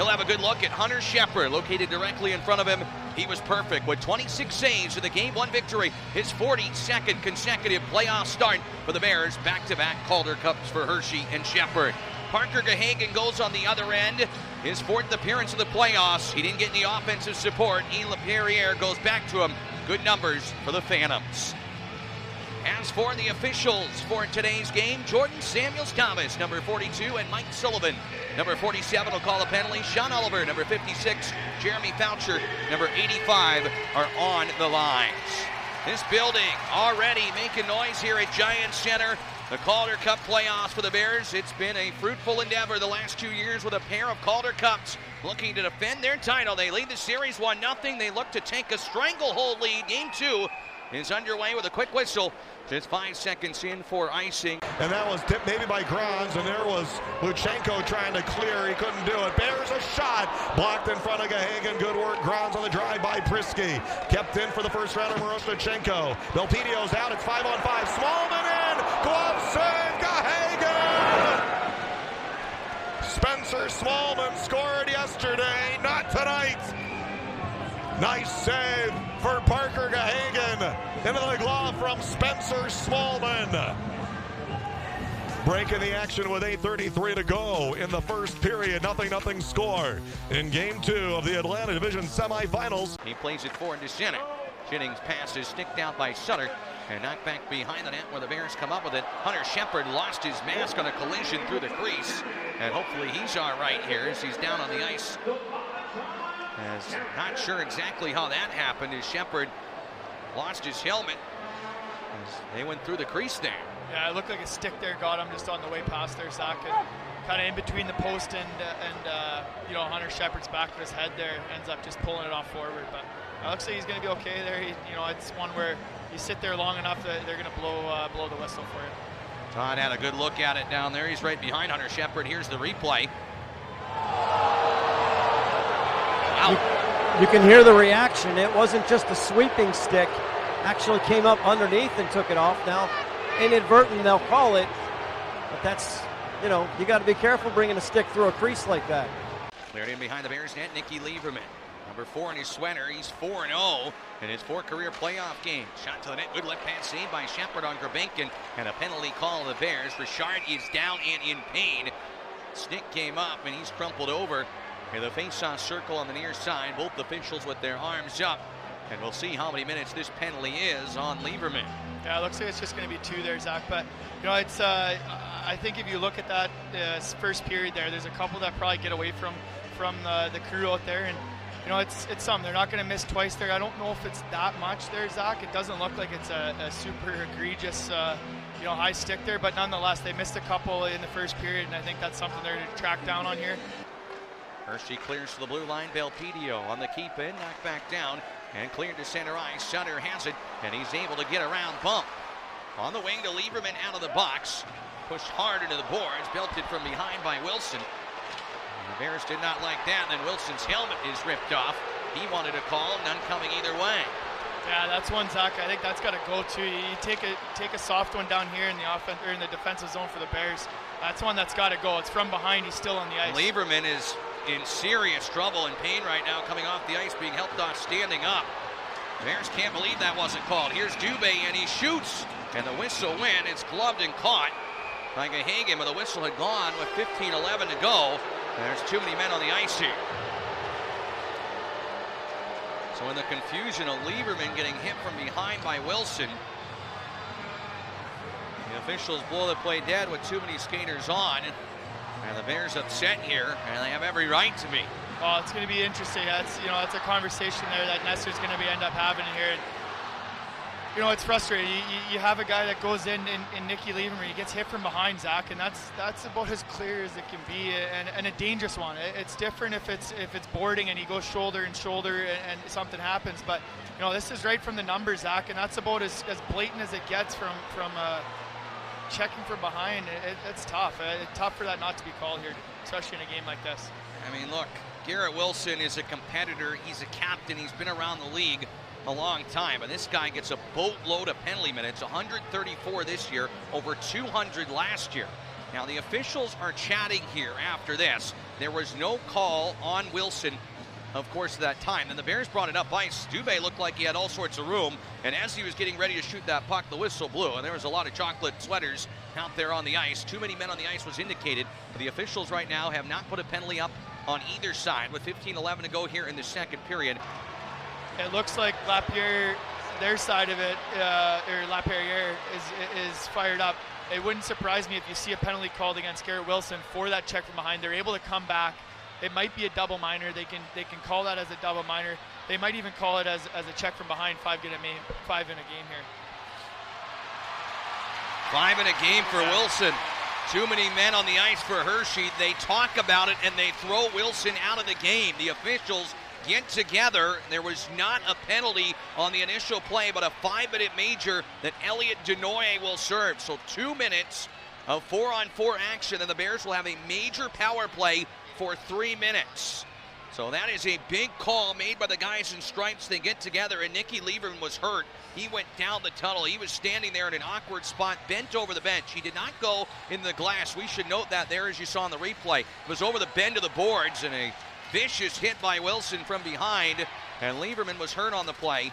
He'll have a good look at Hunter Shepard, located directly in front of him. He was perfect with 26 saves in the Game 1 victory. His 42nd consecutive playoff start for the Bears. Back-to-back Calder Cups for Hershey and Shepard. Parker Gahagan goes on the other end. His 4th appearance of the playoffs. He didn't get any offensive support. Ian LaPerriere goes back to him. Good numbers for the Phantoms. As for the officials for today's game, Jordan Samuels-Thomas, number 42, and Mike Sullivan, number 47, will call a penalty. Sean Oliver, number 56, Jeremy Foucher, number 85, are on the lines. This building already making noise here at Giants Center. The Calder Cup playoffs for the Bears. It's been a fruitful endeavor the last 2 years with a pair of Calder Cups looking to defend their title. They lead the series 1-0. They look to take a stranglehold lead. Game 2 is underway with a quick whistle. Just 5 seconds in for icing. And that was tipped maybe by Grons, and there was Luchenko trying to clear. He couldn't do it. Bears a shot. Blocked in front of Gahagan. Good work. Grons on the drive by Prisky. Kept in for the first rounder, Miroshnichenko. Belpedio's out. It's 5-on-5. Smallman in. Glove save. Gahagan. Spencer Smallman scored yesterday. Not tonight. Nice save for Parker Gahagan. Into the glove from Spencer Smallman. Breaking the action with 8:33 to go in the first period. 0-0 score in Game 2 of the Atlantic Division Semifinals. He plays it forward to center. Jennings' pass is sticked out by Sutter and knocked back behind the net where the Bears come up with it. Hunter Shepard lost his mask on a collision through the crease, and hopefully he's all right here as he's down on the ice. Not sure exactly how that happened as Shepard lost his helmet as they went through the crease there. Yeah, it looked like a stick there got him just on the way past there, Zach, and kind of in between the post and you know, Hunter Shepard's back of his head there, ends up just pulling it off forward. But it looks like he's going to be okay there. You know, it's one where you sit there long enough that they're going to blow the whistle for you. Todd had a good look at it down there. He's right behind Hunter Shepard. Here's the replay. You can hear the reaction. It wasn't just a sweeping stick. Actually came up underneath and took it off. Now, inadvertent, they'll call it. But that's, you know, you got to be careful bringing a stick through a crease like that. Cleared in behind the Bears net, Nicky Lieberman. Number 4 in his sweater. He's 4-0 in his 4 career playoff games. Shot to the net. Good left hand save by Shepard on Grabenkin. And a penalty call of the Bears. Richard is down and in pain. Stick came up and he's crumpled over. In the face-off circle on the near side, both officials with their arms up. And we'll see how many minutes this penalty is on Lieberman. Yeah, it looks like it's just going to be 2 there, Zach. But, you know, it's I think if you look at that first period there, there's a couple that probably get away from the crew out there. And, you know, it's some. They're not going to miss twice there. I don't know if it's that much there, Zach. It doesn't look like it's a super egregious, you know, high stick there. But nonetheless, they missed a couple in the first period, and I think that's something they're to track down on here. Hershey clears to the blue line. Belpedio on the keep in, knocked back down and cleared to center ice. Sutter has it, and he's able to get around bump. On the wing to Lieberman out of the box. Pushed hard into the boards, belted from behind by Wilson. And the Bears did not like that. Then Wilson's helmet is ripped off. He wanted a call, none coming either way. Yeah, that's one, Zach. I think that's got to go to. You take a soft one down here in the offense or in the defensive zone for the Bears. That's one that's got to go. It's from behind. He's still on the ice. Lieberman is in serious trouble and pain right now, coming off the ice, being helped off standing up. Bears can't believe that wasn't called. Here's Dubé, and he shoots, and the whistle went. It's gloved and caught by Gahagan, but the whistle had gone with 15:11 to go. There's too many men on the ice here. So in the confusion of Lieberman getting hit from behind by Wilson, the officials blow the play dead with too many skaters on. And the Bears upset here, and they have every right to be. Oh, it's going to be interesting. That's, you know, that's a conversation there that Nestor's going to end up having here. And, you know, it's frustrating. You have a guy that goes in Nicky Lieberman. He gets hit from behind, Zach, and that's about as clear as it can be, and a dangerous one. It's different if it's boarding and he goes shoulder and shoulder and something happens. But, you know, this is right from the numbers, Zach, and that's about as blatant as it gets from checking from behind. It's tough. It's tough for that not to be called here, especially in a game like this. I mean, look, Garrett Wilson is a competitor. He's a captain. He's been around the league a long time, and this guy gets a boatload of penalty minutes, 134 this year, over 200 last year. Now, the officials are chatting here after this. There was no call on Wilson, of course, at that time. Then the Bears brought it up ice. Dubé looked like he had all sorts of room, and as he was getting ready to shoot that puck, the whistle blew, and there was a lot of chocolate sweaters out there on the ice. Too many men on the ice was indicated. The officials right now have not put a penalty up on either side with 15-11 to go here in the second period. It looks like Lapierre, their side of it, or Lapierre is fired up. It wouldn't surprise me if you see a penalty called against Garrett Wilson for that check from behind. They're able to come back. It might be a double minor. They can call that as a double minor. They might even call it as a check from behind. 5 in a game here. 5 in a game for Wilson. Too many men on the ice for Hershey. They talk about it and they throw Wilson out of the game. The officials get together. There was not a penalty on the initial play, but a 5-minute major that Elliot Denoye will serve. So 2 minutes of 4-on-4 action, and the Bears will have a major power play for 3 minutes. So that is a big call made by the guys in stripes. They get together, and Nicky Lieberman was hurt. He went down the tunnel. He was standing there in an awkward spot, bent over the bench. He did not go in the glass. We should note that there, as you saw in the replay. It was over the bend of the boards, and a vicious hit by Wilson from behind, and Lieberman was hurt on the play.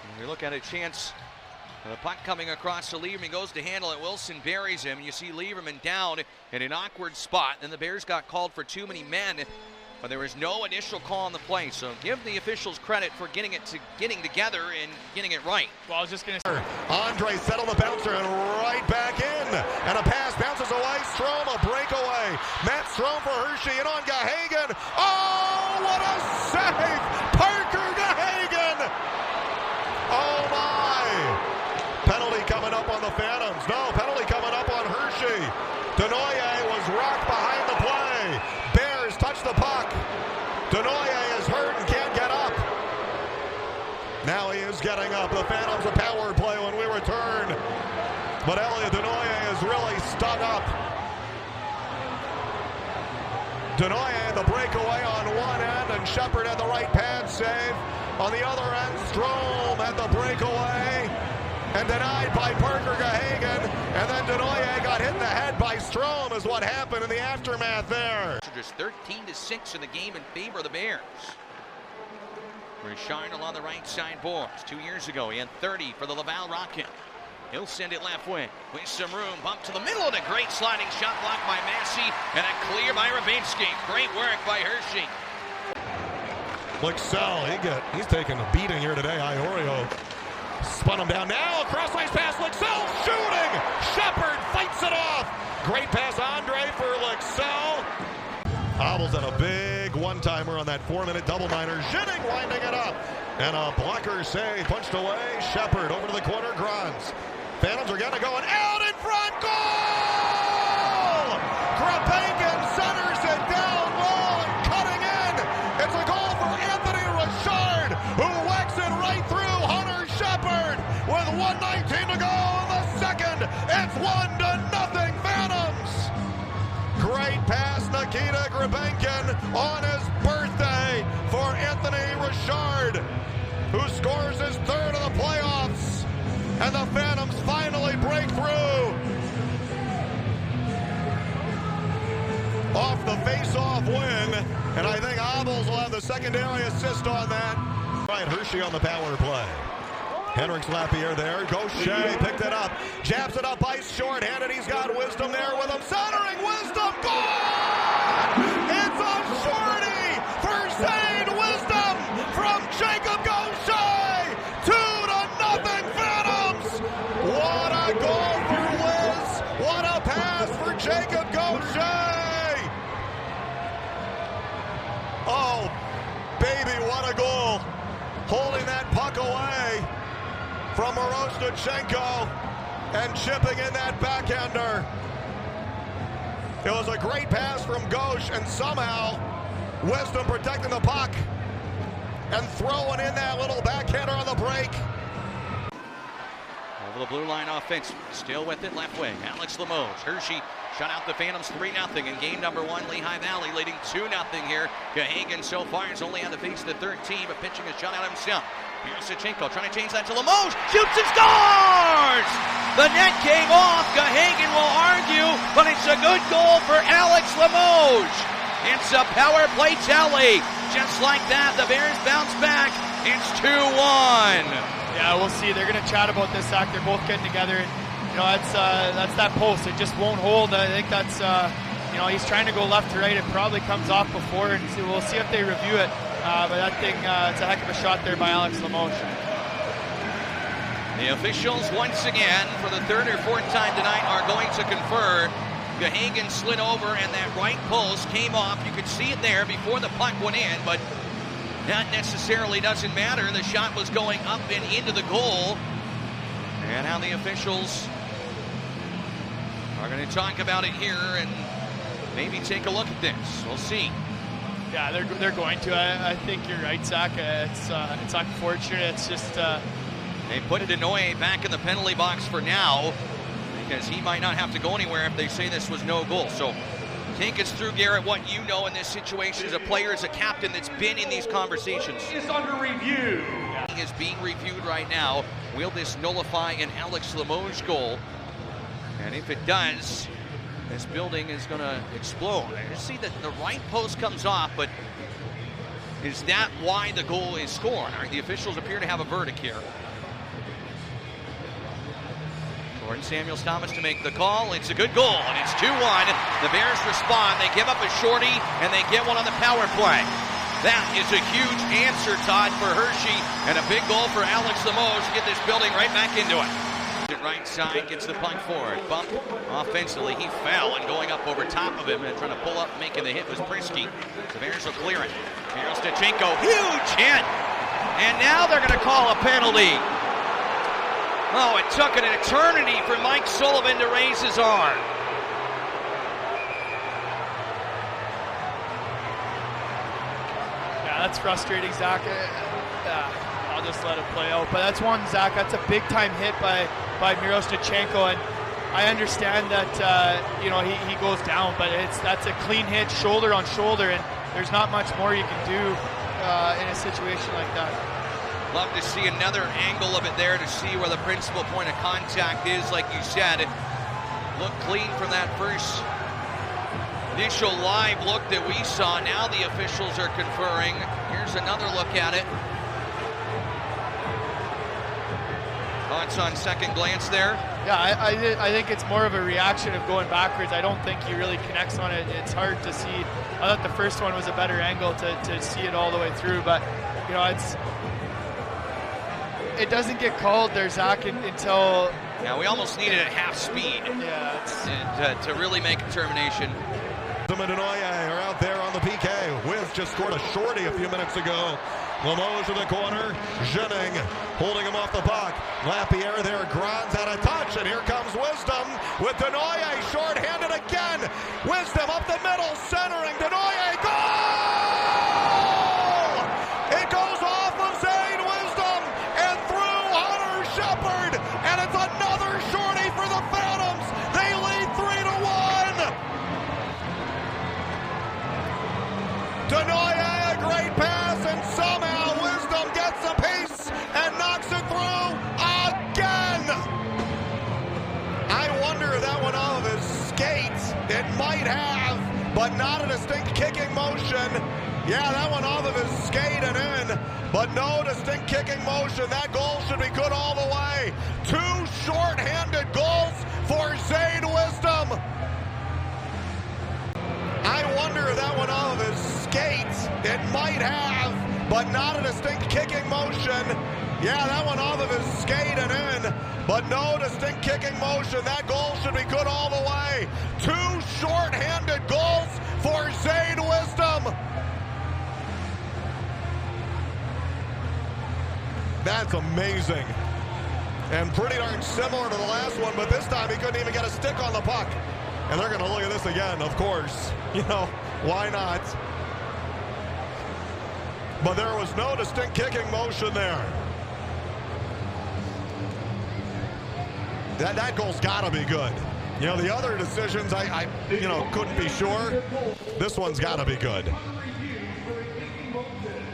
And we look at a chance. The puck coming across to Lieberman, goes to handle it. Wilson buries him. You see Lieberman down in an awkward spot. And the Bears got called for too many men, but there was no initial call on the play. So give the officials credit for getting together and getting it right. Well, I was just going to... Andre settled the bouncer and right back in. And a pass bounces away. Strome, a breakaway. Matt Strome for Hershey and on Gahagen. Oh, what a save! Parker Gahagen! Oh, my! Penalty coming up on the Phantoms. No, penalty coming up on Hershey. Denoye was rocked behind the play. Bears touch the puck. Denoye is hurt and can't get up. Now he is getting up. The Phantoms a power play when we return. But Elliot Denoye is really stuck up. Denoye the breakaway on one end, and Shepard had the right pad save. On the other end, Strome had the breakaway and denied by Parker Gahagen, and then Denoye got hit in the head by Strome is what happened in the aftermath there. Just 13-6 in the game in favor of the Bears. Richard along the right side boards. 2 years ago, he had 30 for the Laval Rocket. He'll send it left wing with some room. Bump to the middle, and a great sliding shot blocked by Massey, and a clear by Rubinski. Great work by Hershey. Lexell, he's taking a beating here today. Iorio spun him down now. Cross ice pass. Lexell shooting. Shepard fights it off. Great pass, Andre for Lexell. Hobbles at a big one-timer on that 4-minute double minor. Zhitting winding it up. And a blocker save. Punched away. Shepard over to the corner. Grunz. Phantoms are going to go and out in front. Goal! Grabenkin centers it down low and cutting in. It's a goal for Anthony Richard, who whacks it right through Hunter Shepard with 1:19 to go in the second. It's 1-0 Phantoms. Great pass, Nikita Grabenkin on his birthday for Anthony Richard, who scores his third of the playoffs. And the Phantoms finally break through. Off the face-off wing, and I think Hobbles will have the secondary assist on that. Right, Hershey on the power play. Henrik's Lapierre there. Gaucher picked it up. Jabs it up ice, short-handed. He's got Wisdom there with him. Centering Wisdom. Goal! It's a shorty for Zayde Wisdom from Jacob Gaucher. 2-0 Phantoms. What a goal for Wiz. What a pass for Jacob Gaucher. Oh, baby, what a goal. Holding that puck away from Morozhnichenko and chipping in that backhander. It was a great pass from Gauche, and somehow Wisdom protecting the puck and throwing in that little backhander on the break. Over the blue line offense, still with it, left wing. Alex Limoges. Hershey shut out the Phantoms 3-0 in game number 1. Lehigh Valley leading 2-0 here. Gahagen so far has only had to face the third team, but pitching a shutout himself. Here's Sachenko trying to change that to Limoges. Shoots and scores! The net came off. Gahagan will argue, but it's a good goal for Alex Limoges. It's a power play tally. Just like that, the Bears bounce back. It's 2-1. Yeah, we'll see. They're going to chat about this, Zach. They're both getting together. You know, that's that post. It just won't hold. I think that's, you know, he's trying to go left to right. It probably comes off before, and we'll see if they review it. But that thing, it's a heck of a shot there by Alex Limoges. The officials, once again, for the third or fourth time tonight, are going to confer. Gahagan slid over, and that right post came off. You could see it there before the puck went in, but that necessarily doesn't matter. The shot was going up and into the goal. And now the officials are going to talk about it here and maybe take a look at this. We'll see. Yeah, they're going to. I think you're right, Zach. It's unfortunate. It's just they put Denoye back in the penalty box for now because he might not have to go anywhere if they say this was no goal. So take us through, Garrett, what you know in this situation as a player, as a captain that's been in these conversations. Is under review. Is being reviewed right now. Will this nullify an Alex Limoges goal? And if it does, this building is going to explode. I see that the right post comes off, but is that why the goal is scored? The officials appear to have a verdict here. Gordon Samuels-Thomas to make the call. It's a good goal, and it's 2-1. The Bears respond. They give up a shorty, and they get one on the power play. That is a huge answer, Todd, for Hershey, and a big goal for Alex Limoges to get this building right back into it. Right side gets the puck forward. Bump offensively. He fell, and going up over top of him and trying to pull up, making the hit was Prisky. The Bears will clear it. Here's Sachenko. Huge hit! And now they're going to call a penalty. Oh, it took an eternity for Mike Sullivan to raise his arm. Yeah, that's frustrating, Zach. I'll just let it play out. But that's one, Zach. That's a big-time hit by Miros Sachenko, and I understand that you know, he goes down, but that's a clean hit, shoulder on shoulder, and there's not much more you can do in a situation like that. Love to see another angle of it there to see where the principal point of contact is. Like you said, it looked clean from that first initial live look that we saw. Now the officials are conferring. Here's another look at it. Thoughts on second glance there? Yeah, I think it's more of a reaction of going backwards. I don't think he really connects on it. It's hard to see. I thought the first one was a better angle to see it all the way through, but you know, it doesn't get called there, Zach, until... Yeah, we almost need it at half speed. Yeah, to really make a determination. Denoye are out there on the PK. Wiz just scored a shorty a few minutes ago. Limoges in the corner. Jennings holding him off the puck. Lapierre there. Grans at a touch, and here comes Wisdom with Denoye short-handed again. Wisdom up the middle, centering. Denoye, goal! It goes off of Zayde Wisdom and through Hunter Shepard, and it's another shorty for the Phantoms. They lead 3-1. Denoye, a great pass, and somehow Wisdom gets a piece and knocks it through again. I wonder if that went off of his skates. It might have, but not a distinct kicking motion. Yeah, that went off of his skate and in, but no distinct kicking motion. That goal should be good all the way. 2 short-handed goals for Zayde Wisdom. I wonder if that went off of his skates. It might have, but not a distinct kicking motion. Yeah, that went off of his skate and in, but no distinct kicking motion. That goal should be good all the way. 2 short-handed goals for Zayde Wisdom. That's amazing. And pretty darn similar to the last one, but this time he couldn't even get a stick on the puck. And they're going to look at this again, of course. You know, why not? But there was no distinct kicking motion there. That goal's got to be good. You know, the other decisions, I couldn't be sure. This one's got to be good.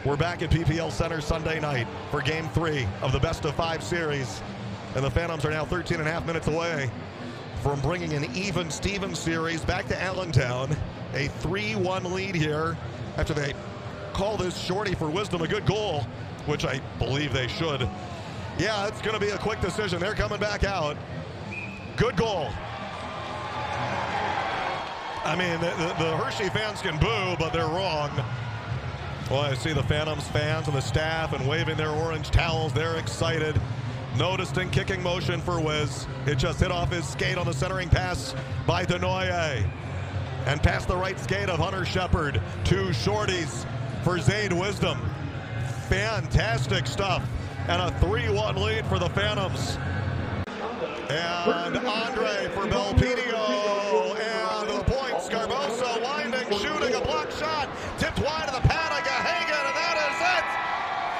We're back at PPL Center Sunday night for Game 3 of the best-of-5 series. And the Phantoms are now 13.5 minutes away from bringing an even Steven series back to Allentown. A 3-1 lead here after they call this shorty for Wisdom a good goal, which I believe they should. Yeah, it's going to be a quick decision. They're coming back out. Good goal. I mean, the Hershey fans can boo, but they're wrong. Well, I see the Phantoms fans and the staff and waving their orange towels. They're excited. No distinct kicking motion for Wiz. It just hit off his skate on the centering pass by Denoye. And past the right skate of Hunter Shepard. 2 shorties for Zayde Wisdom. Fantastic stuff. And a 3-1 lead for the Phantoms. And Andre for Belpedio. And the point. Scarbosa winding, shooting a block shot. Tipped wide of the pad of Gahagan, and that is it.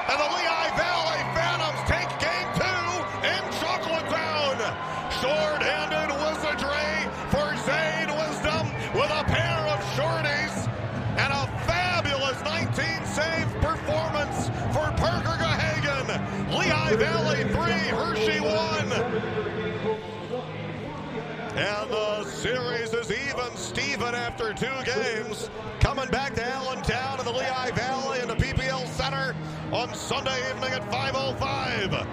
And the Lehigh Valley Phantoms take Game 2 in Chocolate-Town. Short-handed wizardry for Zayde Wisdom with a pair of shorties and a fabulous 19-save performance for Parker Gahagan. Lehigh Valley 3, Hershey 1. And the series is even Steven after 2 games. Coming back to Allentown in the Lehigh Valley in the PPL Center on Sunday evening at 5:05.